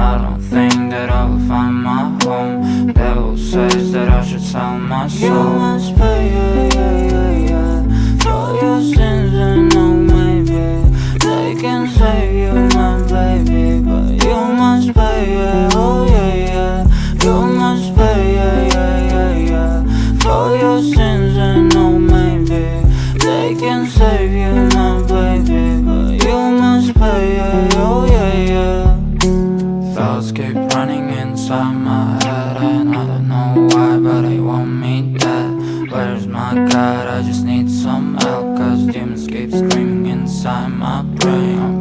I don't think that I will find my home. Devil says that I should sell my soul. You must pay, yeah, yeah, yeah, yeah, for your sins, and no, maybe they can save you, my baby, but you must pay, yeah, oh yeah, yeah. You must pay, yeah, yeah, yeah, yeah, for your sins, and no, maybe they can save you, my baby, but you must pay, yeah, oh yeah, yeah. Thoughts keep running inside my head, and I don't know why, but they want me dead. Where's my God? I just need some help, cause demons keep screaming inside my brain.